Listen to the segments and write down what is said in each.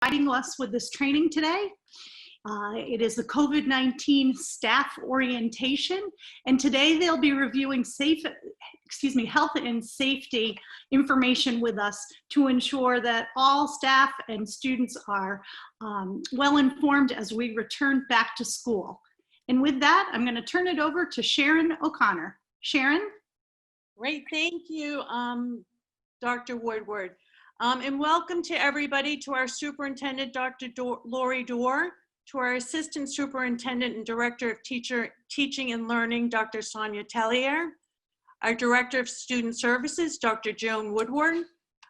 providing us with this training today. It is the COVID-19 staff orientation, and today they'll be reviewing health and safety information with us to ensure that all staff and students are well informed as we return back to school. And with that, I'm going to turn it over to Sharon O'Connor. Sharon? Great, thank you, Dr. Woodward. And welcome to everybody, to our Superintendent, Dr. Lori Dorr, to our Assistant Superintendent and Director of Teaching and Learning, Dr. Sonia Tellier, our Director of Student Services, Dr. Joan Woodward,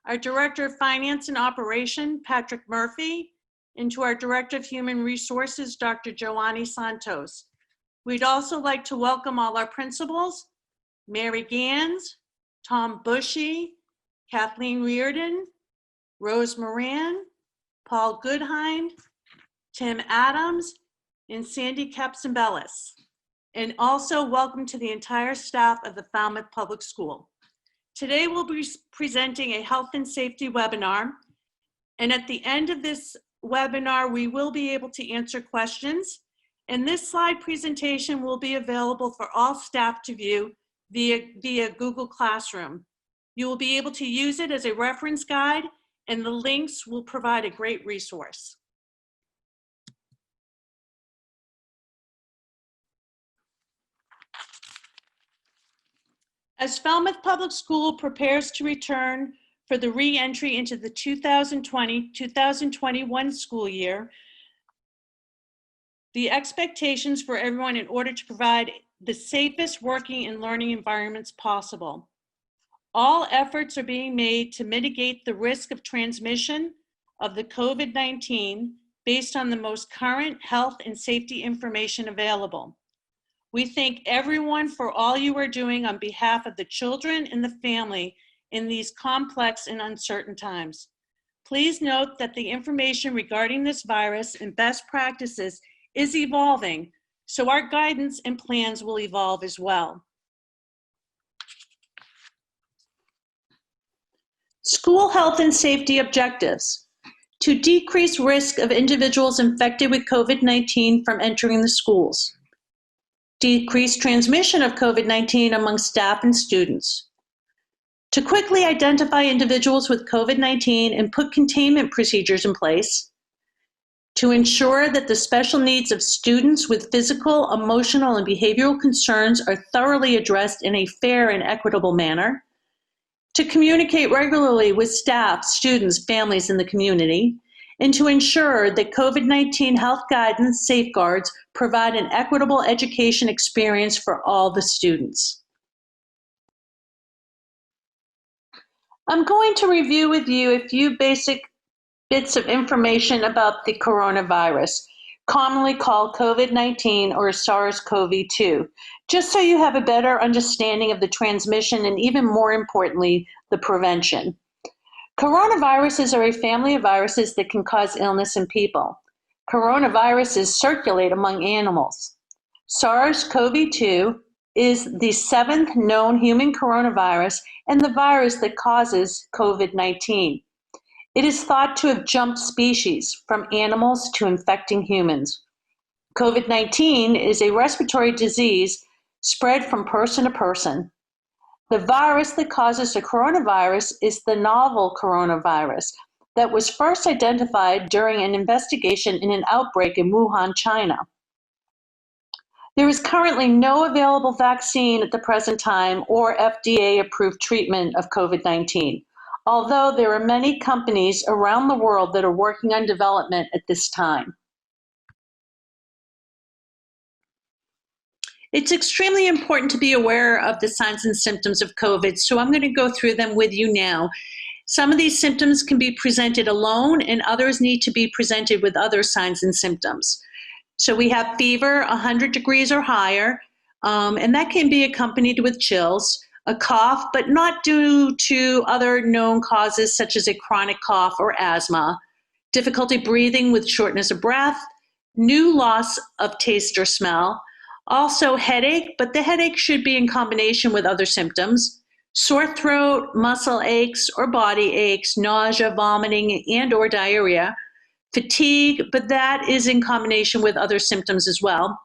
our Director of Finance and Operation, Patrick Murphy, and to our Director of Human Resources, Dr. Joanny Santos. We'd also like to welcome all our principals, Mary Gans, Tom Bushy, Kathleen Reardon, Rose Moran, Paul Goodhind, Tim Adams, and Sandy Kapsambellis. And also welcome to the entire staff of the Falmouth Public School. Today we'll be presenting a health and safety webinar. And at the end of this webinar, we will be able to answer questions. And this slide presentation will be available for all staff to view via Google Classroom. You will be able to use it as a reference guide, and the links will provide a great resource. As Falmouth Public School prepares to return for the re-entry into the 2020-2021 school year, the expectations for everyone in order to provide the safest working and learning environments possible. All efforts are being made to mitigate the risk of transmission of the COVID-19 based on the most current health and safety information available. We thank everyone for all you are doing on behalf of the children and the family in these complex and uncertain times. Please note that the information regarding this virus and best practices is evolving, so our guidance and plans will evolve as well. School health and safety objectives: to decrease risk of individuals infected with COVID-19 from entering the schools, decrease transmission of COVID-19 among staff and students, to quickly identify individuals with COVID-19 and put containment procedures in place, to ensure that the special needs of students with physical, emotional, and behavioral concerns are thoroughly addressed in a fair and equitable manner, to communicate regularly with staff, students, families, and the community, and to ensure that COVID-19 health guidance safeguards provide an equitable education experience for all the students. I'm going to review with you a few basic bits of information about the coronavirus, commonly called COVID-19 or SARS-CoV-2, just so you have a better understanding of the transmission and, even more importantly, the prevention. Coronaviruses are a family of viruses that can cause illness in people. Coronaviruses circulate among animals. SARS-CoV-2 is the 7th known human coronavirus and the virus that causes COVID-19. It is thought to have jumped species from animals to infecting humans. COVID-19 is a respiratory disease spread from person to person. The virus that causes the coronavirus is the novel coronavirus that was first identified during an investigation in an outbreak in Wuhan, China. There is currently no available vaccine at the present time or FDA-approved treatment of COVID-19, although there are many companies around the world that are working on development at this time. It's extremely important to be aware of the signs and symptoms of COVID, so I'm going to go through them with you now. Some of these symptoms can be presented alone, and others need to be presented with other signs and symptoms. So we have fever, 100 degrees or higher, and that can be accompanied with chills, a cough, but not due to other known causes such as a chronic cough or asthma, difficulty breathing with shortness of breath, new loss of taste or smell, also headache, but the headache should be in combination with other symptoms, sore throat, muscle aches or body aches, nausea, vomiting, and or diarrhea, fatigue, but that is in combination with other symptoms as well.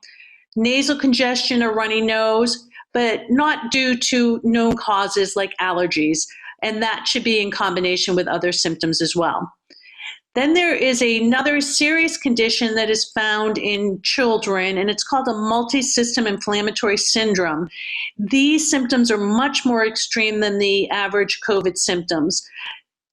Nasal congestion or runny nose, but not due to known causes like allergies, and that should be in combination with other symptoms as well. Then there is another serious condition that is found in children, and it's called a multi-system inflammatory syndrome. These symptoms are much more extreme than the average COVID symptoms.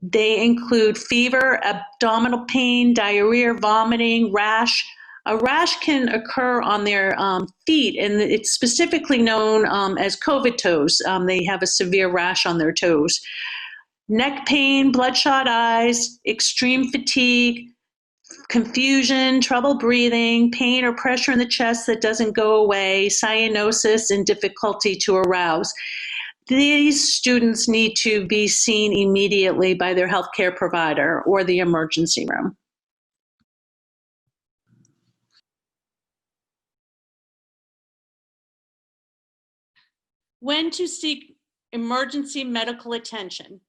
They include fever, abdominal pain, diarrhea, vomiting, rash. A rash can occur on their feet, and it's specifically known as COVID toes. They have a severe rash on their toes. Neck pain, bloodshot eyes, extreme fatigue, confusion, trouble breathing, pain or pressure in the chest that doesn't go away, cyanosis, and difficulty to arouse. These students need to be seen immediately by their healthcare provider or the emergency room. When to seek emergency medical attention.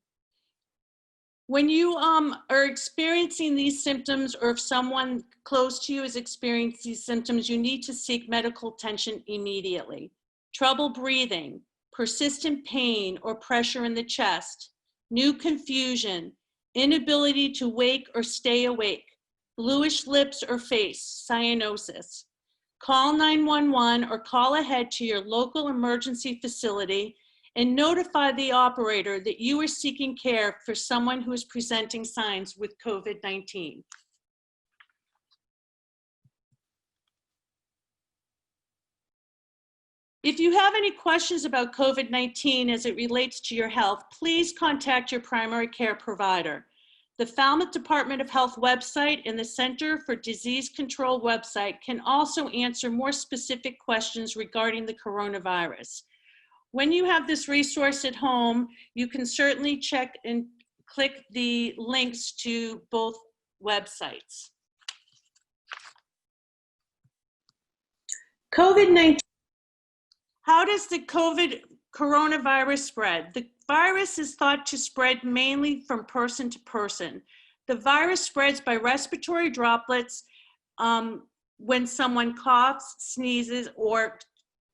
When you are experiencing these symptoms, or if someone close to you is experiencing these symptoms, you need to seek medical attention immediately. Trouble breathing, persistent pain or pressure in the chest, new confusion, inability to wake or stay awake, bluish lips or face, cyanosis. Call 911 or call ahead to your local emergency facility and notify the operator that you are seeking care for someone who is presenting signs with COVID-19. If you have any questions about COVID-19 as it relates to your health, please contact your primary care provider. The Falmouth Department of Health website and the Center for Disease Control website can also answer more specific questions regarding the coronavirus. When you have this resource at home, you can certainly check and click the links to both websites. COVID-19. How does the coronavirus spread? The virus is thought to spread mainly from person to person. The virus spreads by respiratory droplets when someone coughs, sneezes, or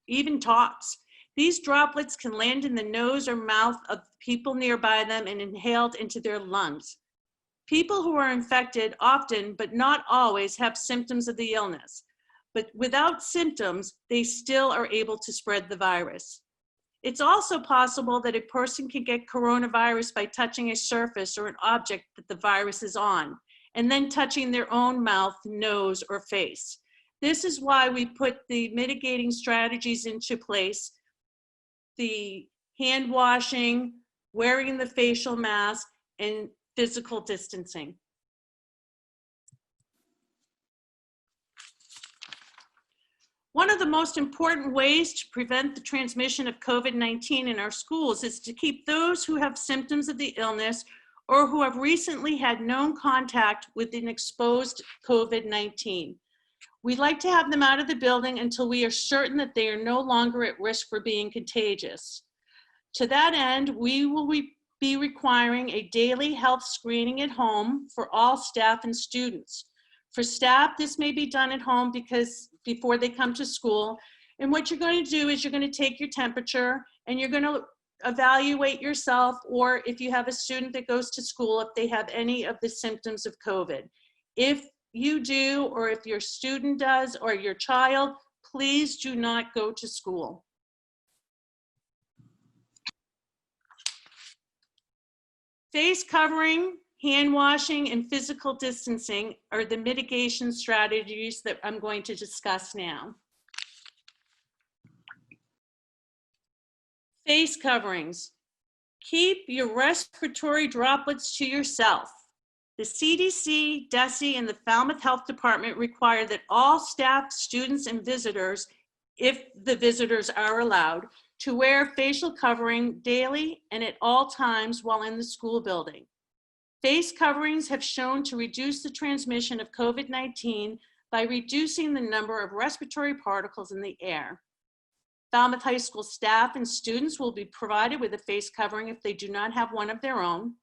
even talks. These droplets can land in the nose or mouth of people nearby them and inhaled into their lungs. People who are infected often, but not always, have symptoms of the illness. But without symptoms, they still are able to spread the virus. It's also possible that a person can get coronavirus by touching a surface or an object that the virus is on, and then touching their own mouth, nose, or face. This is why we put the mitigating strategies into place: the hand washing, wearing the facial mask, and physical distancing. One of the most important ways to prevent the transmission of COVID-19 in our schools is to keep those who have symptoms of the illness or who have recently had known contact with an exposed COVID-19. We'd like to have them out of the building until we are certain that they are no longer at risk for being contagious. To that end, we will be requiring a daily health screening at home for all staff and students. For staff, this may be done at home before they come to school. And what you're going to do is you're going to take your temperature and you're going to evaluate yourself, or if you have a student that goes to school, if they have any of the symptoms of COVID. If you do, or if your student does, or your child, please do not go to school. Face covering, hand washing, and physical distancing are the mitigation strategies that I'm going to discuss now. Face coverings. Keep your respiratory droplets to yourself. The CDC, DESE, and the Falmouth Health Department require that all staff, students, and visitors, if the visitors are allowed, to wear facial covering daily and at all times while in the school building. Face coverings have shown to reduce the transmission of COVID-19 by reducing the number of respiratory particles in the air. Falmouth High School staff and students will be provided with a face covering if they do not have one of their own.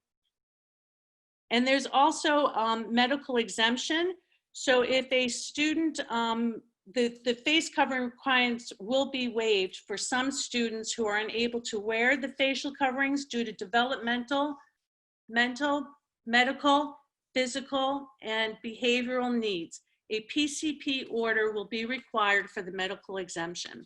And there's also medical exemption. So if a student, the face covering requirements will be waived for some students who are unable to wear the facial coverings due to developmental, mental, medical, physical, and behavioral needs. A PCP order will be required for the medical exemption.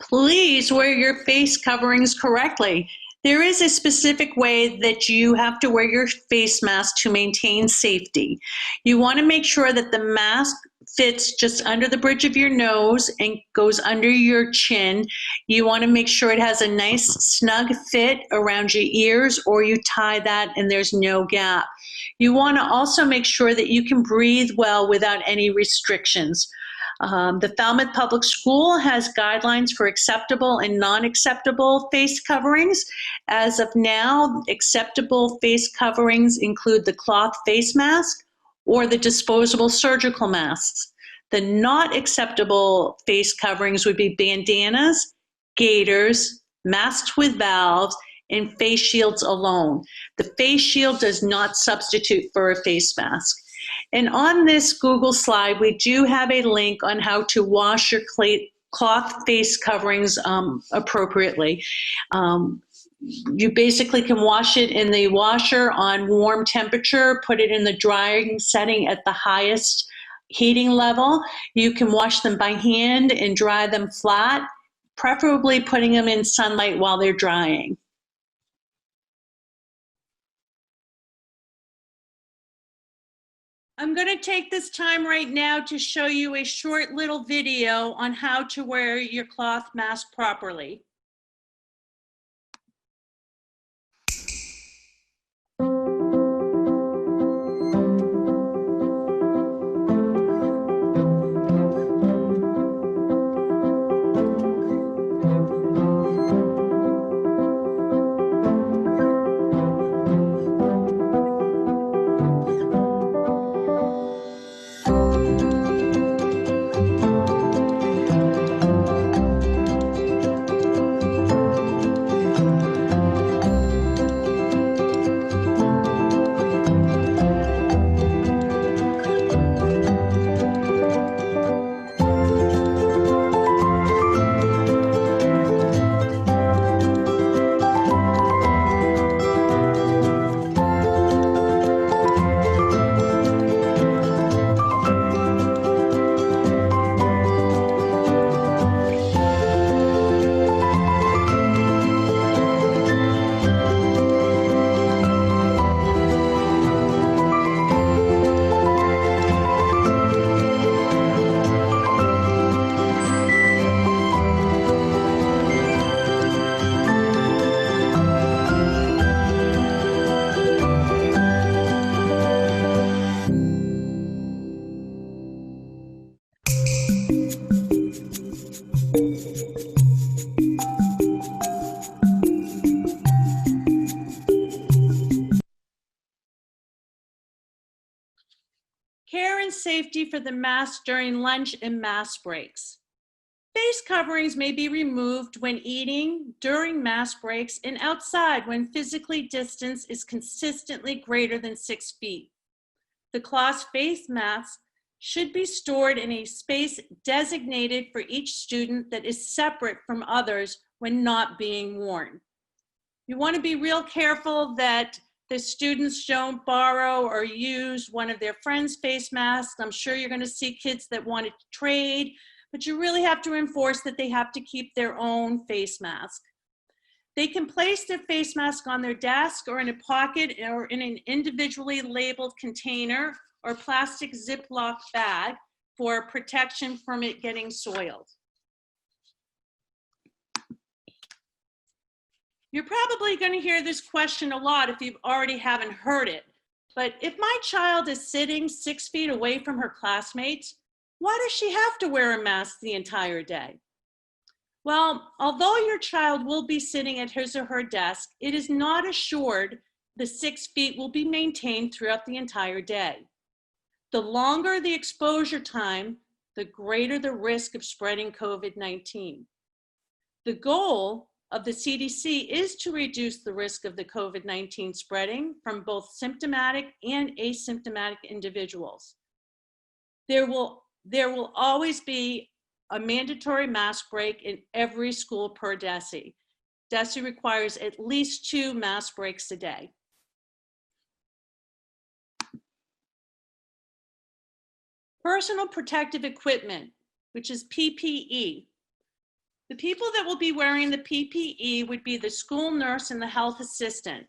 Please wear your face coverings correctly. There is a specific way that you have to wear your face mask to maintain safety. You want to make sure that the mask fits just under the bridge of your nose and goes under your chin. You want to make sure it has a nice snug fit around your ears, or you tie that and there's no gap. You want to also make sure that you can breathe well without any restrictions. The Falmouth Public School has guidelines for acceptable and non-acceptable face coverings. As of now, acceptable face coverings include the cloth face mask or the disposable surgical masks. The not acceptable face coverings would be bandanas, gaiters, masks with valves, and face shields alone. The face shield does not substitute for a face mask. And on this Google slide, we do have a link on how to wash your cloth face coverings appropriately. You basically can wash it in the washer on warm temperature, put it in the drying setting at the highest heating level. You can wash them by hand and dry them flat, preferably putting them in sunlight while they're drying. I'm going to take this time right now to show you a short little video on how to wear your cloth mask properly. Care and safety for the mask during lunch and mask breaks. Face coverings may be removed when eating, during mask breaks, and outside when physically distance is consistently greater than 6 feet. The cloth face mask should be stored in a space designated for each student that is separate from others when not being worn. You want to be real careful that the students don't borrow or use one of their friends' face masks. I'm sure you're going to see kids that want to trade, but you really have to enforce that they have to keep their own face mask. They can place their face mask on their desk or in a pocket or in an individually labeled container or plastic Ziploc bag for protection from it getting soiled. You're probably going to hear this question a lot if you already haven't heard it. But if my child is sitting 6 feet away from her classmates, why does she have to wear a mask the entire day? Well, although your child will be sitting at his or her desk, it is not assured the 6 feet will be maintained throughout the entire day. The longer the exposure time, the greater the risk of spreading COVID-19. The goal of the CDC is to reduce the risk of the COVID-19 spreading from both symptomatic and asymptomatic individuals. There will always be a mandatory mask break in every school per DESE. DESE requires at least 2 mask breaks a day. Personal protective equipment, which is PPE. The people that will be wearing the PPE would be the school nurse and the health assistant.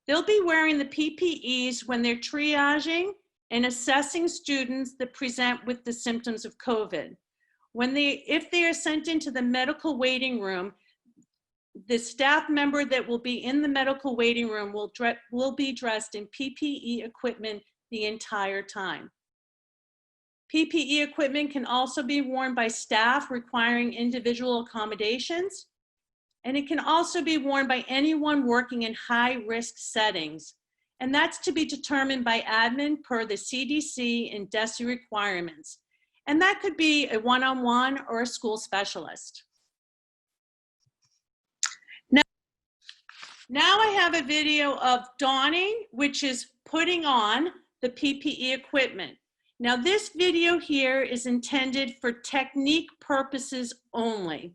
They'll be wearing the PPEs when they're triaging and assessing students that present with the symptoms of COVID. If they are sent into the medical waiting room, the staff member that will be in the medical waiting room will be dressed in PPE equipment the entire time. PPE equipment can also be worn by staff requiring individual accommodations, and it can also be worn by anyone working in high-risk settings, and that's to be determined by admin per the CDC and DESE requirements, and that could be a one-on-one or a school specialist. Now I have a video of donning, which is putting on the PPE equipment. Now this video here is intended for technique purposes only.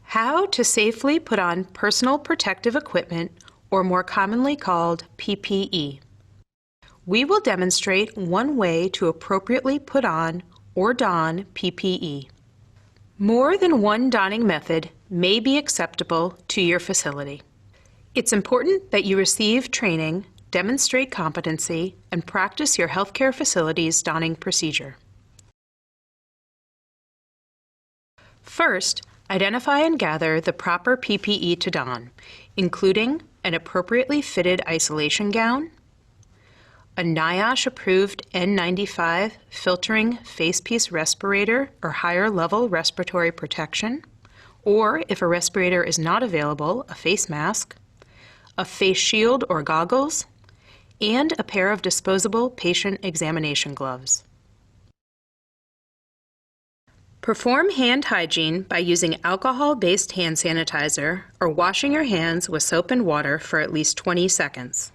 How to safely put on personal protective equipment, or more commonly called PPE. We will demonstrate one way to appropriately put on or don PPE. More than one donning method may be acceptable to your facility. It's important that you receive training, demonstrate competency, and practice your healthcare facility's donning procedure. First, identify and gather the proper PPE to don, including an appropriately fitted isolation gown, a NIOSH-approved N95 filtering facepiece respirator or higher level respiratory protection, or if a respirator is not available, a face mask, a face shield or goggles, and a pair of disposable patient examination gloves. Perform hand hygiene by using alcohol-based hand sanitizer or washing your hands with soap and water for at least 20 seconds.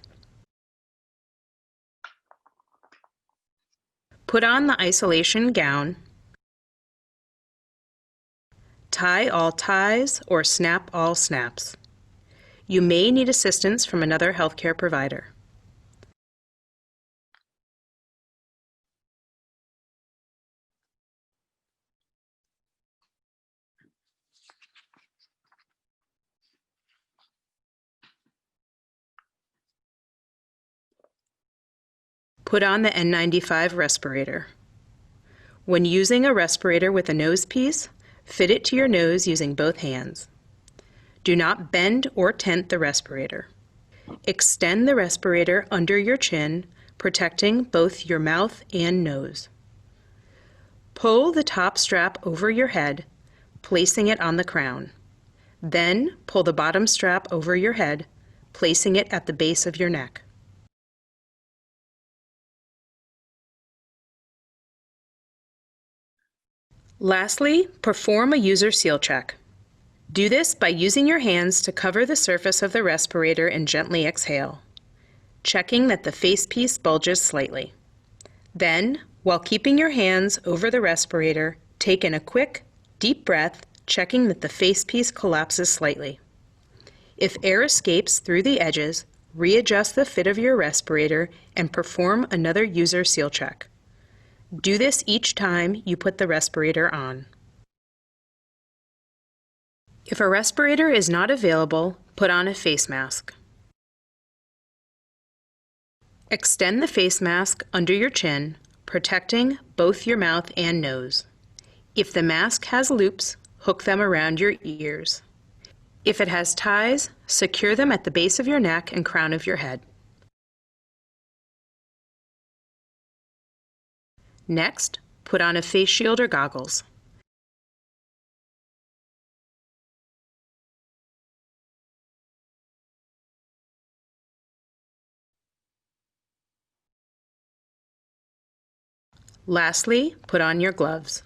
Put on the isolation gown. Tie all ties or snap all snaps. You may need assistance from another healthcare provider. Put on the N95 respirator. When using a respirator with a nose piece, fit it to your nose using both hands. Do not bend or tent the respirator. Extend the respirator under your chin, protecting both your mouth and nose. Pull the top strap over your head, placing it on the crown. Then pull the bottom strap over your head, placing it at the base of your neck. Lastly, perform a user seal check. Do this by using your hands to cover the surface of the respirator and gently exhale, checking that the facepiece bulges slightly. Then, while keeping your hands over the respirator, take in a quick, deep breath, checking that the facepiece collapses slightly. If air escapes through the edges, readjust the fit of your respirator and perform another user seal check. Do this each time you put the respirator on. If a respirator is not available, put on a face mask. Extend the face mask under your chin, protecting both your mouth and nose. If the mask has loops, hook them around your ears. If it has ties, secure them at the base of your neck and crown of your head. Next, put on a face shield or goggles. Lastly, put on your gloves.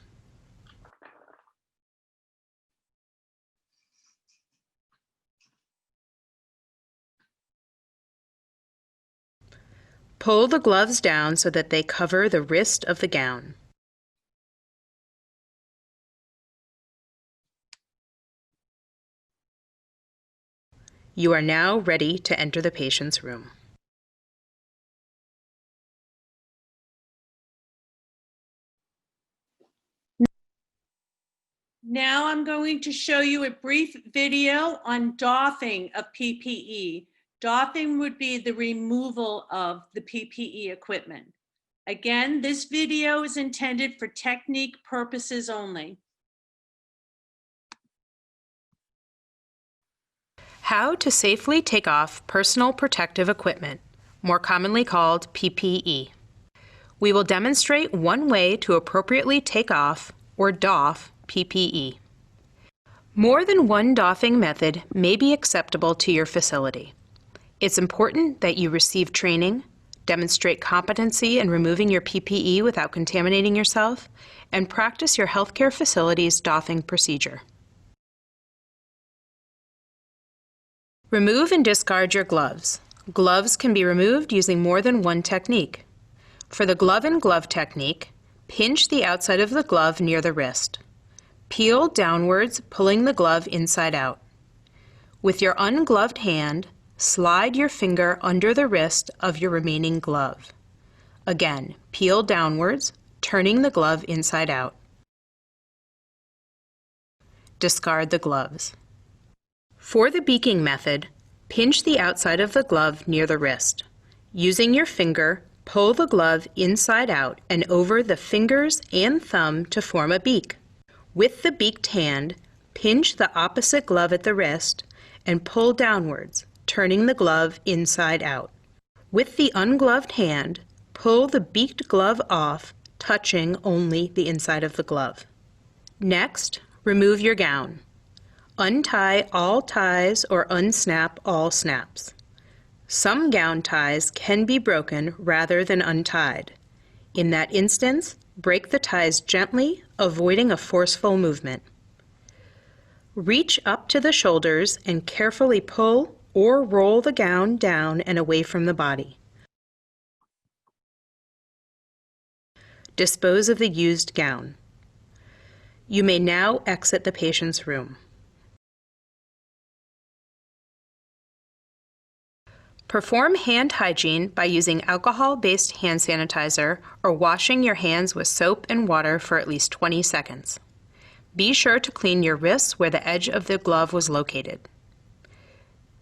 Pull the gloves down so that they cover the wrist of the gown. You are now ready to enter the patient's room. Now I'm going to show you a brief video on doffing of PPE. Doffing would be the removal of the PPE equipment. Again, this video is intended for technique purposes only. How to safely take off personal protective equipment, more commonly called PPE. We will demonstrate one way to appropriately take off or doff PPE. More than one doffing method may be acceptable to your facility. It's important that you receive training, demonstrate competency in removing your PPE without contaminating yourself, and practice your healthcare facility's doffing procedure. Remove and discard your gloves. Gloves can be removed using more than one technique. For the glove and glove technique, pinch the outside of the glove near the wrist. Peel downwards, pulling the glove inside out. With your ungloved hand, slide your finger under the wrist of your remaining glove. Again, peel downwards, turning the glove inside out. Discard the gloves. For the beaking method, pinch the outside of the glove near the wrist. Using your finger, pull the glove inside out and over the fingers and thumb to form a beak. With the beaked hand, pinch the opposite glove at the wrist and pull downwards, turning the glove inside out. With the ungloved hand, pull the beaked glove off, touching only the inside of the glove. Next, remove your gown. Untie all ties or unsnap all snaps. Some gown ties can be broken rather than untied. In that instance, break the ties gently, avoiding a forceful movement. Reach up to the shoulders and carefully pull or roll the gown down and away from the body. Dispose of the used gown. You may now exit the patient's room. Perform hand hygiene by using alcohol-based hand sanitizer or washing your hands with soap and water for at least 20 seconds. Be sure to clean your wrists where the edge of the glove was located.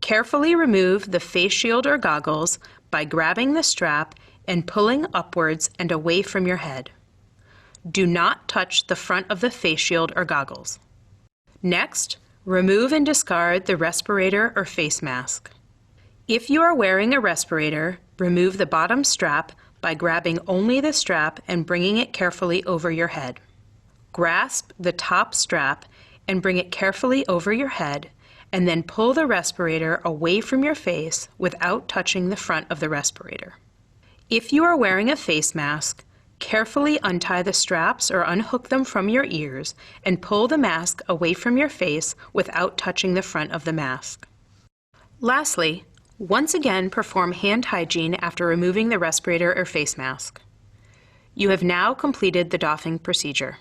Carefully remove the face shield or goggles by grabbing the strap and pulling upwards and away from your head. Do not touch the front of the face shield or goggles. Next, remove and discard the respirator or face mask. If you are wearing a respirator, remove the bottom strap by grabbing only the strap and bringing it carefully over your head. Grasp the top strap and bring it carefully over your head, and then pull the respirator away from your face without touching the front of the respirator. If you are wearing a face mask, carefully untie the straps or unhook them from your ears and pull the mask away from your face without touching the front of the mask. Lastly, once again, perform hand hygiene after removing the respirator or face mask. You have now completed the doffing procedure.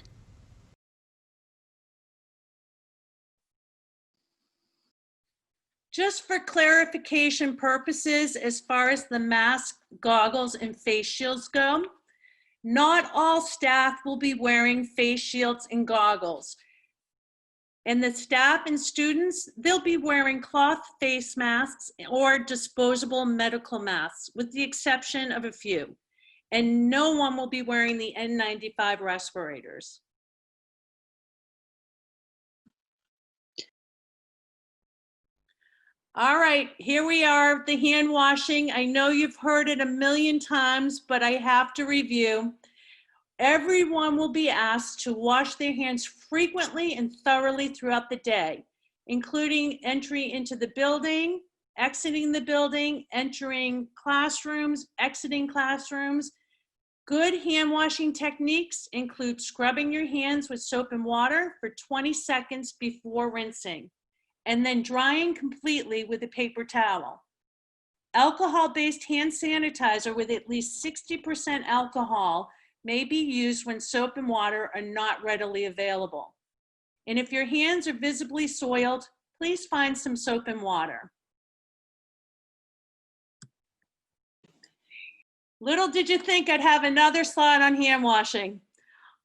Just for clarification purposes, as far as the mask, goggles, and face shields go, not all staff will be wearing face shields and goggles. And the staff and students, they'll be wearing cloth face masks or disposable medical masks, with the exception of a few. And no one will be wearing the N95 respirators. All right, here we are, the hand washing. I know you've heard it a million times, but I have to review. Everyone will be asked to wash their hands frequently and thoroughly throughout the day, including entry into the building, exiting the building, entering classrooms, exiting classrooms. Good hand washing techniques include scrubbing your hands with soap and water for 20 seconds before rinsing, and then drying completely with a paper towel. Alcohol-based hand sanitizer with at least 60% alcohol may be used when soap and water are not readily available. And if your hands are visibly soiled, please find some soap and water. Little did you think I'd have another slide on hand washing.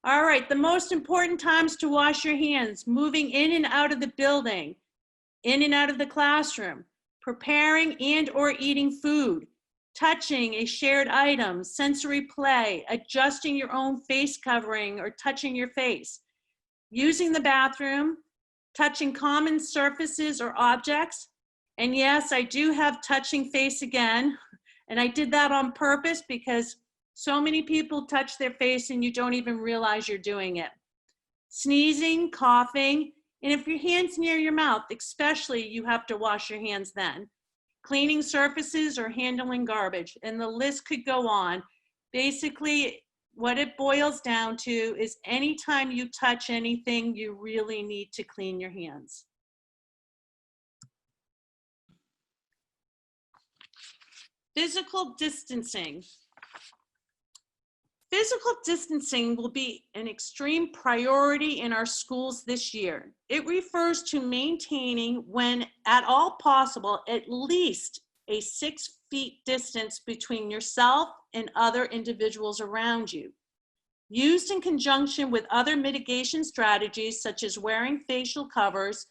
All right, the most important times to wash your hands: moving in and out of the building, in and out of the classroom, preparing and or eating food, touching a shared item, sensory play, adjusting your own face covering or touching your face, using the bathroom, touching common surfaces or objects. And yes, I do have touching face again. And I did that on purpose because so many people touch their face and you don't even realize you're doing it. Sneezing, coughing, and if your hand's near your mouth, especially, you have to wash your hands then. Cleaning surfaces or handling garbage, and the list could go on. Basically, what it boils down to is anytime you touch anything, you really need to clean your hands. Physical distancing. Physical distancing will be an extreme priority in our schools this year. It refers to maintaining, when at all possible, at least a 6 feet distance between yourself and other individuals around you. Used in conjunction with other mitigation strategies such as wearing facial covers,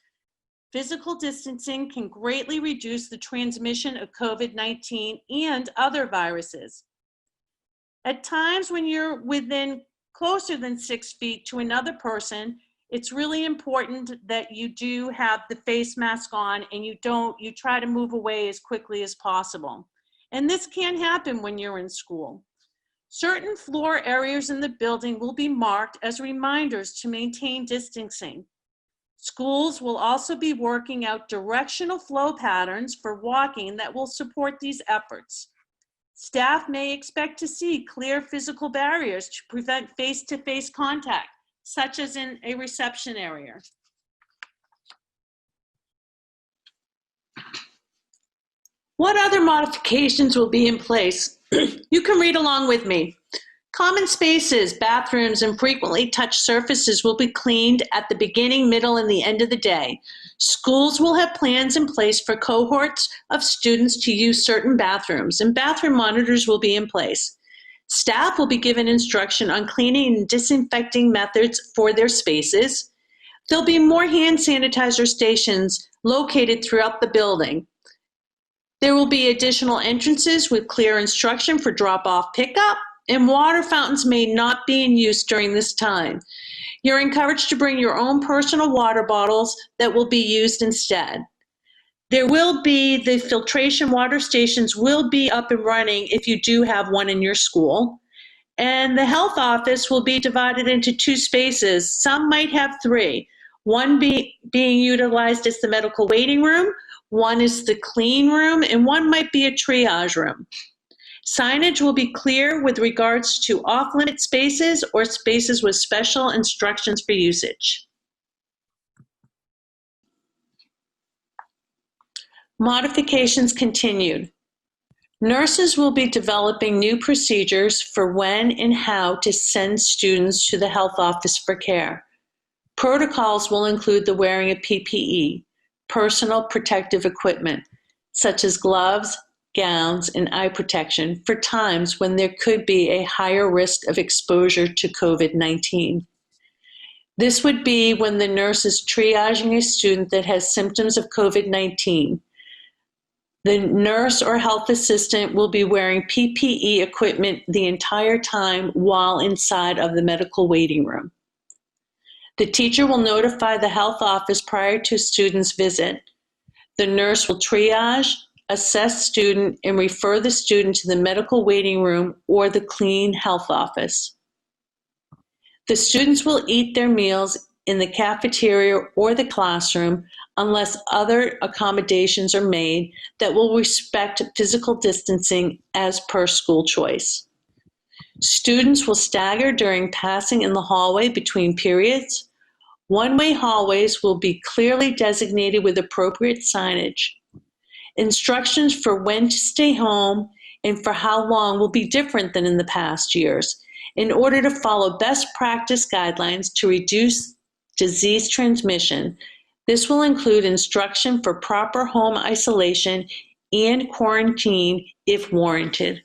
physical distancing can greatly reduce the transmission of COVID-19 and other viruses. At times when you're within closer than 6 feet to another person, it's really important that you do have the face mask on and you try to move away as quickly as possible. And this can happen when you're in school. Certain floor areas in the building will be marked as reminders to maintain distancing. Schools will also be working out directional flow patterns for walking that will support these efforts. Staff may expect to see clear physical barriers to prevent face-to-face contact, such as in a reception area. What other modifications will be in place? You can read along with me. Common spaces, bathrooms, and frequently touched surfaces will be cleaned at the beginning, middle, and the end of the day. Schools will have plans in place for cohorts of students to use certain bathrooms, and bathroom monitors will be in place. Staff will be given instruction on cleaning and disinfecting methods for their spaces. There'll be more hand sanitizer stations located throughout the building. There will be additional entrances with clear instruction for drop-off pickup, and water fountains may not be in use during this time. You're encouraged to bring your own personal water bottles that will be used instead. There will be the filtration water stations will be up and running if you do have one in your school. And the health office will be divided into 2 spaces. Some might have 3. One being utilized as the medical waiting room, one is the clean room, and one might be a triage room. Signage will be clear with regards to off-limit spaces or spaces with special instructions for usage. Modifications continued. Nurses will be developing new procedures for when and how to send students to the health office for care. Protocols will include the wearing of PPE, personal protective equipment, such as gloves, gowns, and eye protection for times when there could be a higher risk of exposure to COVID-19. This would be when the nurse is triaging a student that has symptoms of COVID-19. The nurse or health assistant will be wearing PPE equipment the entire time while inside of the medical waiting room. The teacher will notify the health office prior to a student's visit. The nurse will triage, assess student, and refer the student to the medical waiting room or the clean health office. The students will eat their meals in the cafeteria or the classroom unless other accommodations are made that will respect physical distancing as per school choice. Students will stagger during passing in the hallway between periods. One-way hallways will be clearly designated with appropriate signage. instructions for when to stay home and for how long will be different than in the past years in order to follow best practice guidelines to reduce disease transmission. This will include instruction for proper home isolation and quarantine if warranted.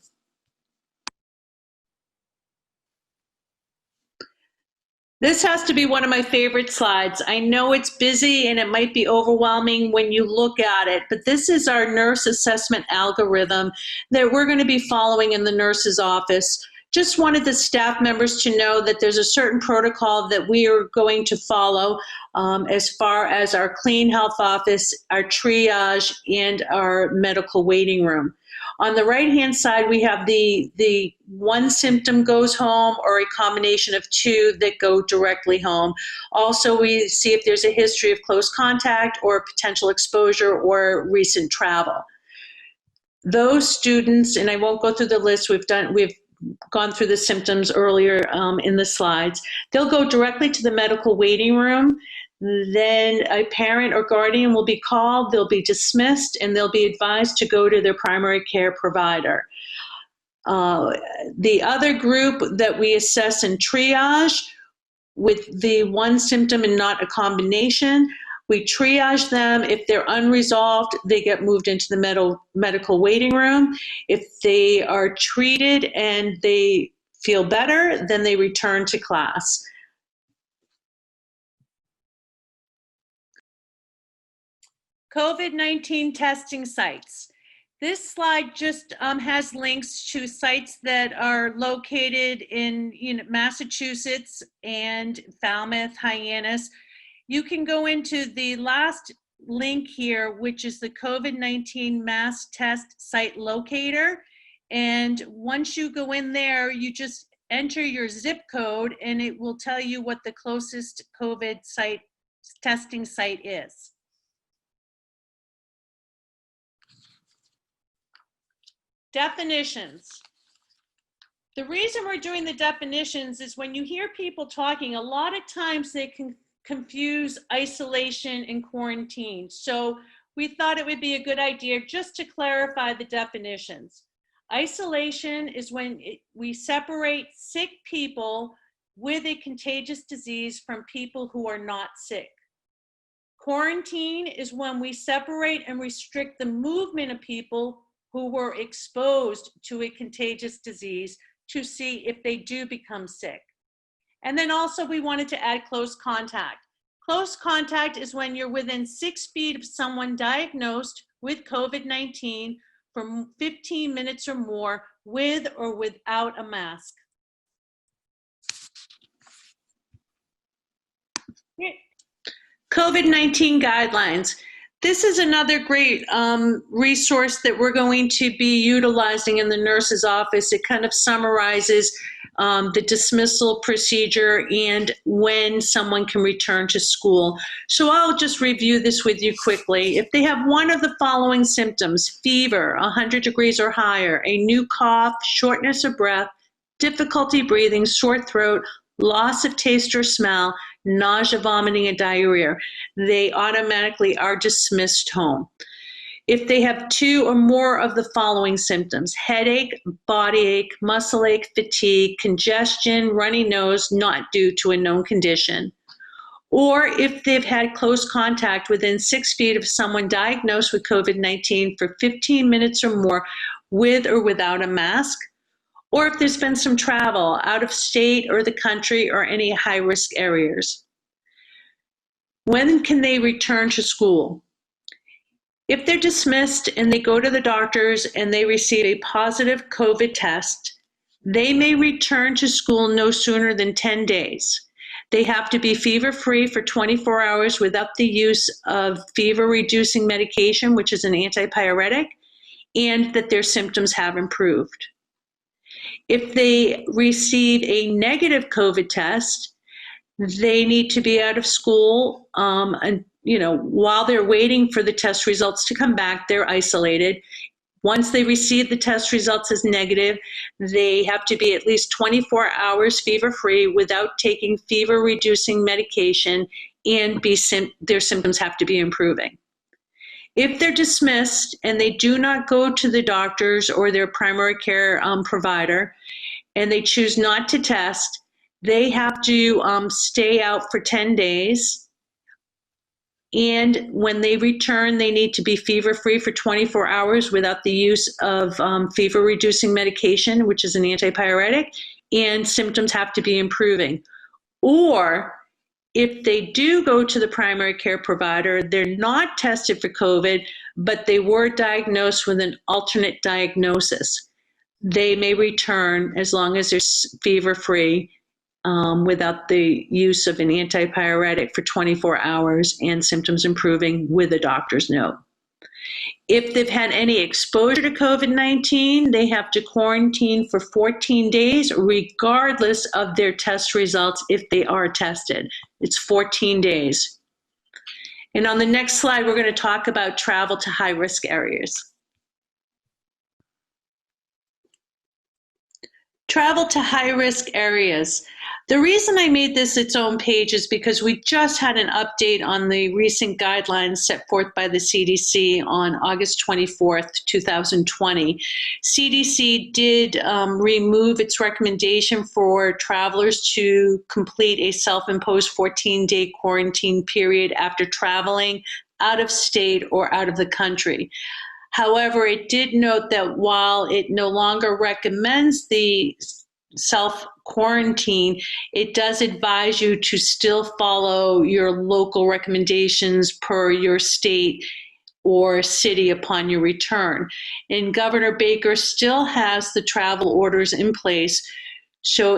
This has to be one of my favorite slides. I know it's busy and it might be overwhelming when you look at it, but this is our nurse assessment algorithm that we're going to be following in the nurse's office. Just wanted the staff members to know that there's a certain protocol that we are going to follow as far as our clean health office, our triage, and our medical waiting room. On the right-hand side, we have the one symptom goes home or a combination of two that go directly home. Also, we see if there's a history of close contact or potential exposure or recent travel. Those students, and I won't go through the list, we've gone through the symptoms earlier in the slides. They'll go directly to the medical waiting room. Then a parent or guardian will be called, they'll be dismissed, and they'll be advised to go to their primary care provider. The other group that we assess in triage with the one symptom and not a combination, we triage them. If they're unresolved, they get moved into the medical waiting room. If they are treated and they feel better, then they return to class. COVID-19 testing sites. This slide just has links to sites that are located in Massachusetts and Falmouth, Hyannis. You can go into the last link here, which is the COVID-19 mass test site locator. And once you go in there, you just enter your zip code and it will tell you what the closest COVID site testing site is. Definitions. The reason we're doing the definitions is when you hear people talking, a lot of times they can confuse isolation and quarantine. So we thought it would be a good idea just to clarify the definitions. Isolation is when we separate sick people with a contagious disease from people who are not sick. Quarantine is when we separate and restrict the movement of people who were exposed to a contagious disease to see if they do become sick. And then also we wanted to add close contact. Close contact is when you're within 6 feet of someone diagnosed with COVID-19 for 15 minutes or more with or without a mask. COVID-19 guidelines. This is another great resource that we're going to be utilizing in the nurse's office. It kind of summarizes the dismissal procedure and when someone can return to school. So I'll just review this with you quickly. If they have one of the following symptoms, fever, 100 degrees or higher, a new cough, shortness of breath, difficulty breathing, sore throat, loss of taste or smell, nausea, vomiting, and diarrhea, they automatically are dismissed home. If they have 2 or more of the following symptoms, headache, body ache, muscle ache, fatigue, congestion, runny nose, not due to a known condition, or if they've had close contact within 6 feet of someone diagnosed with COVID-19 for 15 minutes or more with or without a mask, or if there's been some travel out of state or the country or any high-risk areas. When can they return to school? If they're dismissed and they go to the doctors and they receive a positive COVID test, they may return to school no sooner than 10 days. They have to be fever-free for 24 hours without the use of fever-reducing medication, which is an antipyretic, and that their symptoms have improved. If they receive a negative COVID test, they need to be out of school, and while they're waiting for the test results to come back, they're isolated. Once they receive the test results as negative, they have to be at least 24 hours fever-free without taking fever-reducing medication, and their symptoms have to be improving. If they're dismissed and they do not go to the doctors or their primary care provider, and they choose not to test, they have to stay out for 10 days. And when they return, they need to be fever-free for 24 hours without the use of fever-reducing medication, which is an antipyretic, and symptoms have to be improving. Or if they do go to the primary care provider, they're not tested for COVID, but they were diagnosed with an alternate diagnosis. They may return as long as they're fever-free without the use of an antipyretic for 24 hours and symptoms improving with a doctor's note. If they've had any exposure to COVID-19, they have to quarantine for 14 days, regardless of their test results if they are tested. It's 14 days. And on the next slide, we're going to talk about travel to high-risk areas. Travel to high-risk areas. The reason I made this its own page is because we just had an update on the recent guidelines set forth by the CDC on August 24th, 2020. CDC did remove its recommendation for travelers to complete a self-imposed 14-day quarantine period after traveling out of state or out of the country. However, it did note that while it no longer recommends the self-quarantine, it does advise you to still follow your local recommendations per your state or city upon your return. And Governor Baker still has the travel orders in place. So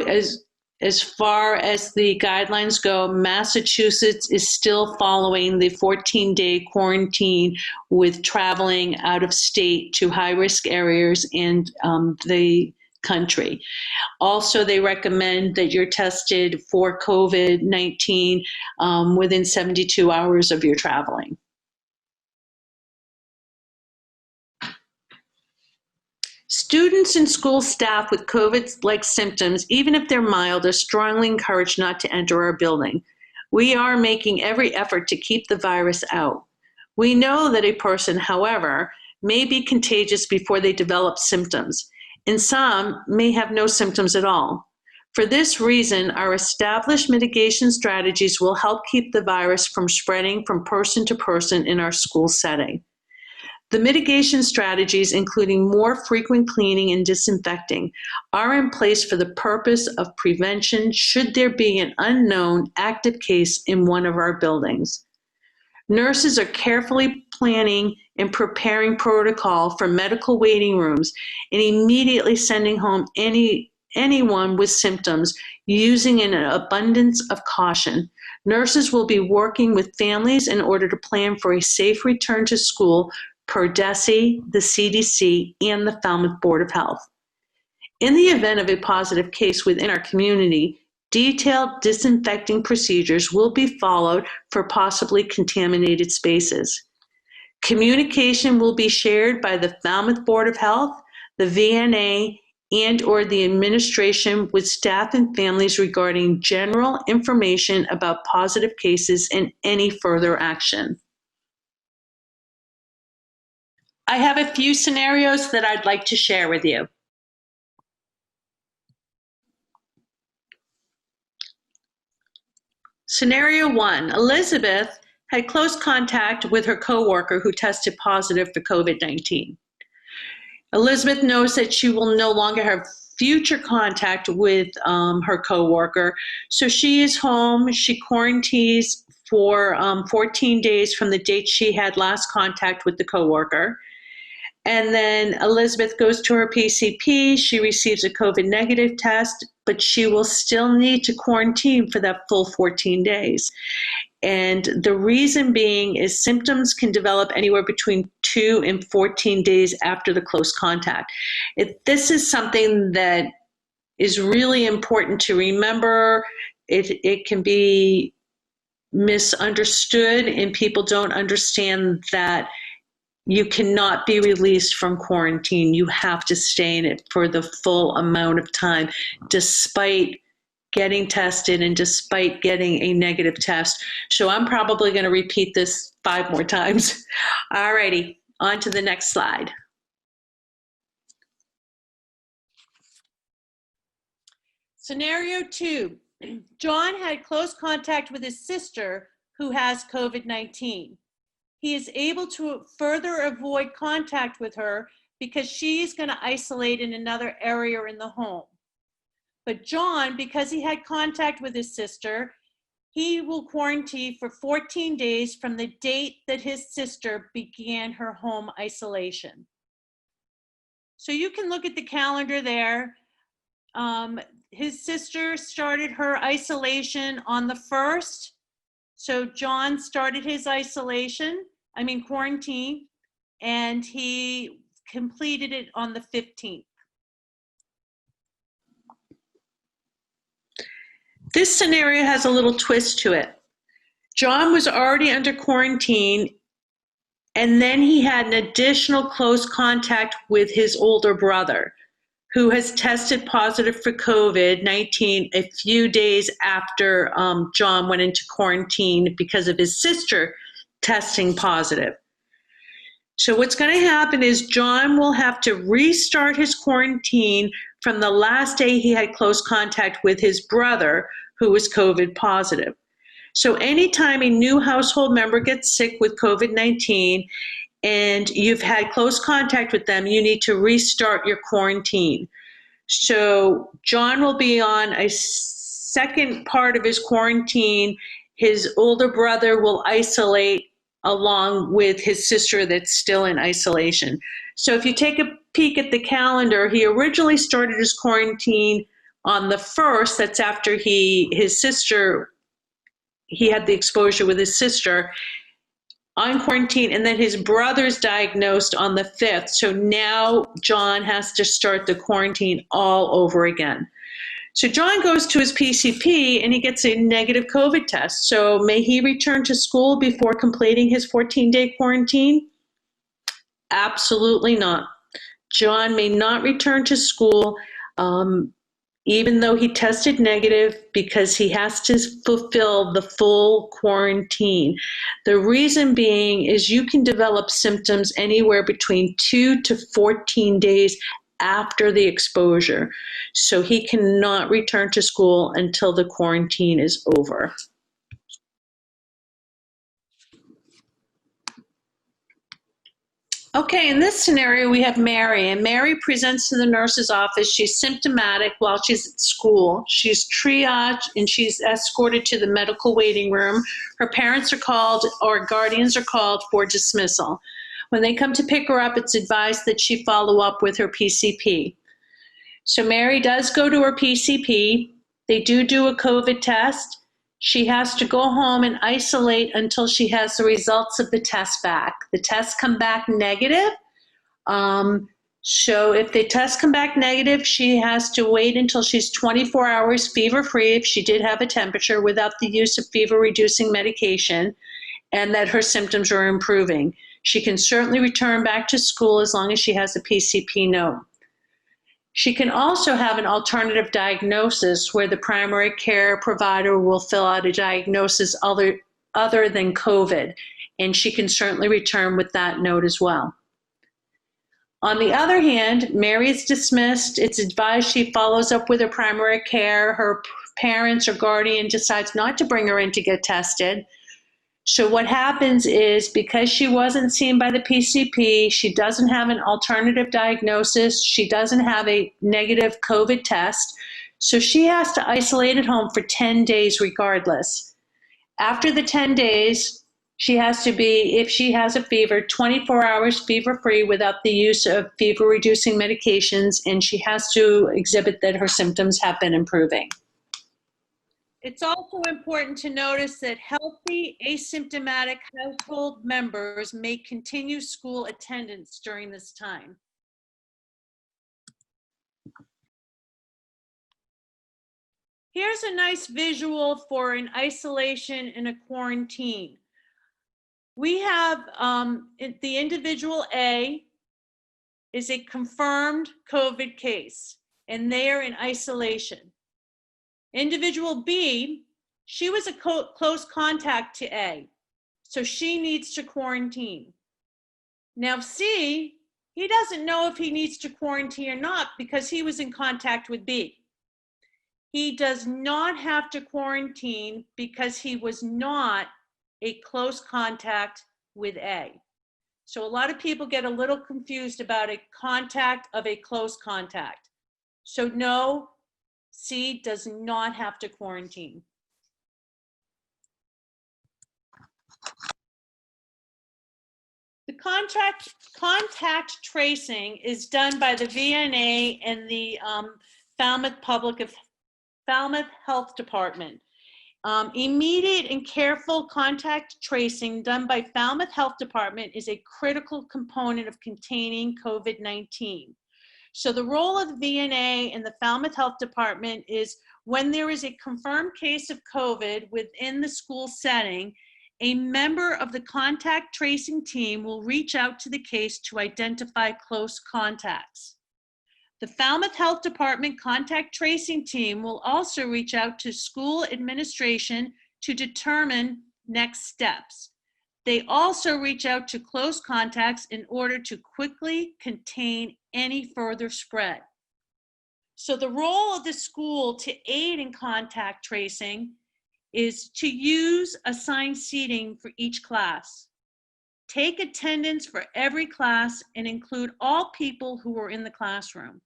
as far as the guidelines go, Massachusetts is still following the 14-day quarantine with traveling out of state to high-risk areas and the country. Also, they recommend that you're tested for COVID-19 within 72 hours of your traveling. Students and school staff with COVID-like symptoms, even if they're mild, are strongly encouraged not to enter our building. We are making every effort to keep the virus out. We know that a person, however, may be contagious before they develop symptoms, and some may have no symptoms at all. For this reason, our established mitigation strategies will help keep the virus from spreading from person to person in our school setting. The mitigation strategies, including more frequent cleaning and disinfecting, are in place for the purpose of prevention should there be an unknown active case in one of our buildings. Nurses are carefully planning and preparing protocol for medical waiting rooms and immediately sending home anyone with symptoms using an abundance of caution. Nurses will be working with families in order to plan for a safe return to school per DESE, the CDC, and the Falmouth Board of Health. In the event of a positive case within our community, detailed disinfecting procedures will be followed for possibly contaminated spaces. Communication will be shared by the Falmouth Board of Health, the VNA, and/or the administration with staff and families regarding general information about positive cases and any further action. I have a few scenarios that I'd like to share with you. Scenario 1, Elizabeth had close contact with her coworker who tested positive for COVID-19. Elizabeth knows that she will no longer have future contact with her coworker, so she is home. She quarantines for 14 days from the date she had last contact with the coworker. And then Elizabeth goes to her PCP, she receives a COVID negative test, but she will still need to quarantine for that full 14 days. And the reason being is symptoms can develop anywhere between 2 and 14 days after the close contact. This is something that is really important to remember. It can be misunderstood and people don't understand that you cannot be released from quarantine. You have to stay in it for the full amount of time, despite getting tested and despite getting a negative test. So I'm probably going to repeat this 5 more times. All righty, on to the next slide. Scenario 2, John had close contact with his sister who has COVID-19. He is able to further avoid contact with her because she's going to isolate in another area in the home. But John, because he had contact with his sister, he will quarantine for 14 days from the date that his sister began her home isolation. So you can look at the calendar there. His sister started her isolation on the 1st. So John started his quarantine, and he completed it on the 15th. This scenario has a little twist to it. John was already under quarantine, and then he had an additional close contact with his older brother, who has tested positive for COVID-19 a few days after John went into quarantine because of his sister testing positive. So what's going to happen is John will have to restart his quarantine from the last day he had close contact with his brother, who was COVID positive. So anytime a new household member gets sick with COVID-19 and you've had close contact with them, you need to restart your quarantine. So John will be on a second part of his quarantine. His older brother will isolate along with his sister that's still in isolation. So if you take a peek at the calendar, he originally started his quarantine on the 1st. That's after he had the exposure with his sister on quarantine, and then his brother's diagnosed on the 5th. So now John has to start the quarantine all over again. So John goes to his PCP and he gets a negative COVID test. So may he return to school before completing his 14-day quarantine? Absolutely not. John may not return to school even though he tested negative, because he has to fulfill the full quarantine. The reason being is you can develop symptoms anywhere between 2 to 14 days after the exposure. So he cannot return to school until the quarantine is over. Okay, in this scenario, we have Mary, and Mary presents to the nurse's office. She's symptomatic while she's at school. She's triaged and she's escorted to the medical waiting room. Her parents are called, or guardians are called for dismissal. When they come to pick her up, it's advised that she follow up with her PCP. So Mary does go to her PCP. They do a COVID test. She has to go home and isolate until she has the results of the test back. The tests come back negative. So if the tests come back negative, she has to wait until she's 24 hours fever-free if she did have a temperature without the use of fever-reducing medication, and that her symptoms are improving. She can certainly return back to school as long as she has a PCP note. She can also have an alternative diagnosis where the primary care provider will fill out a diagnosis other than COVID, and she can certainly return with that note as well. On the other hand, Mary is dismissed. It's advised she follows up with her primary care. Her parents or guardian decides not to bring her in to get tested. So what happens is, because she wasn't seen by the PCP, she doesn't have an alternative diagnosis, she doesn't have a negative COVID test, so she has to isolate at home for 10 days regardless. After the 10 days, she has to be, if she has a fever, 24 hours fever-free without the use of fever-reducing medications, and she has to exhibit that her symptoms have been improving. It's also important to notice that healthy, asymptomatic household members may continue school attendance during this time. Here's a nice visual for an isolation and a quarantine. We have the individual A is a confirmed COVID case, and they are in isolation. Individual B, she was a close contact to A, so she needs to quarantine. Now C, he doesn't know if he needs to quarantine or not because he was in contact with B. He does not have to quarantine because he was not a close contact with A. So a lot of people get a little confused about a contact of a close contact. So no, C does not have to quarantine. The contact tracing is done by the VNA and the Falmouth Health Department. Immediate and careful contact tracing done by Falmouth Health Department is a critical component of containing COVID-19. So the role of the VNA and the Falmouth Health Department is when there is a confirmed case of COVID within the school setting, a member of the contact tracing team will reach out to the case to identify close contacts. The Falmouth Health Department contact tracing team will also reach out to school administration to determine next steps. They also reach out to close contacts in order to quickly contain any further spread. So the role of the school to aid in contact tracing is to use assigned seating for each class. Take attendance for every class and include all people who are in the classroom.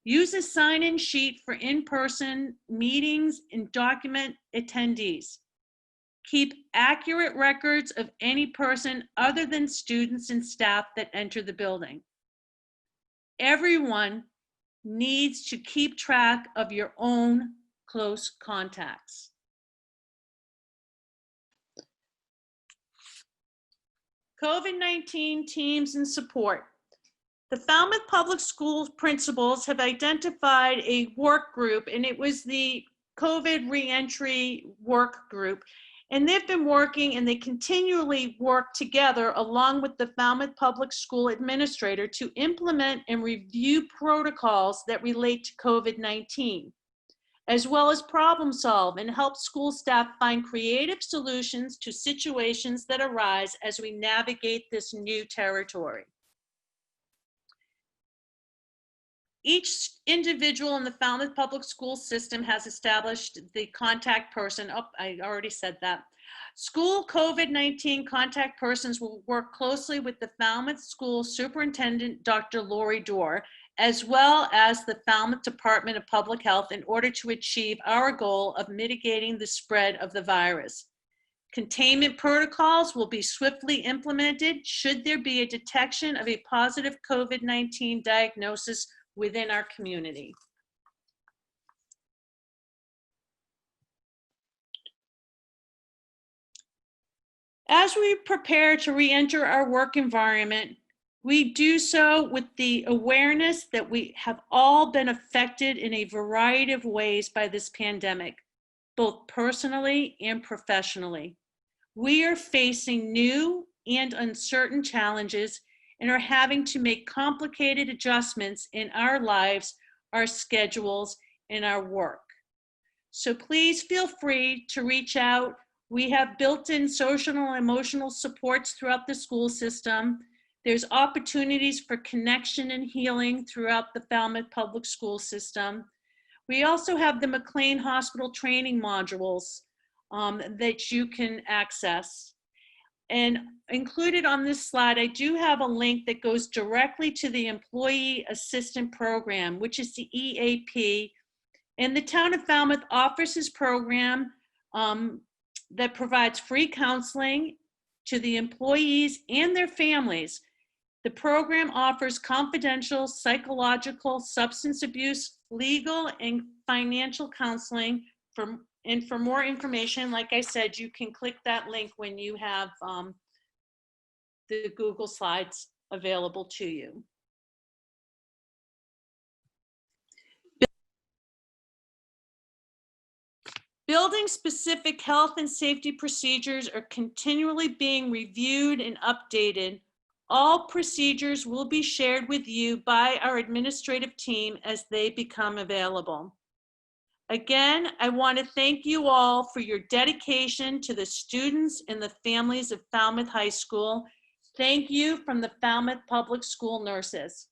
Use a sign-in sheet for in-person meetings and document attendees. Keep accurate records of any person other than students and staff that enter the building. Everyone needs to keep track of your own close contacts. COVID-19 teams and support. The Falmouth Public Schools principals have identified a work group, and it was the COVID reentry work group. And they've been working and they continually work together along with the Falmouth Public School Administrator to implement and review protocols that relate to COVID-19, as well as problem solve and help school staff find creative solutions to situations that arise as we navigate this new territory. Each individual in the Falmouth Public School system has established the contact person. Oh, I already said that. School COVID-19 contact persons will work closely with the Falmouth School Superintendent, Dr. Lori Dorr, as well as the Falmouth Department of Public Health in order to achieve our goal of mitigating the spread of the virus. Containment protocols will be swiftly implemented should there be a detection of a positive COVID-19 diagnosis within our community. As we prepare to re-enter our work environment, we do so with the awareness that we have all been affected in a variety of ways by this pandemic, both personally and professionally. We are facing new and uncertain challenges and are having to make complicated adjustments in our lives, our schedules, and our work. So please feel free to reach out. We have built-in social and emotional supports throughout the school system. There's opportunities for connection and healing throughout the Falmouth Public School system. We also have the McLean Hospital training modules that you can access. And included on this slide, I do have a link that goes directly to the Employee Assistant Program, which is the EAP. And the town of Falmouth offers this program that provides free counseling to the employees and their families. The program offers confidential psychological, substance abuse, legal, and financial counseling. And for more information, like I said, you can click that link when you have the Google Slides available to you. Building-specific health and safety procedures are continually being reviewed and updated. All procedures will be shared with you by our administrative team as they become available. Again, I want to thank you all for your dedication to the students and the families of Falmouth High School. Thank you from the Falmouth Public School nurses.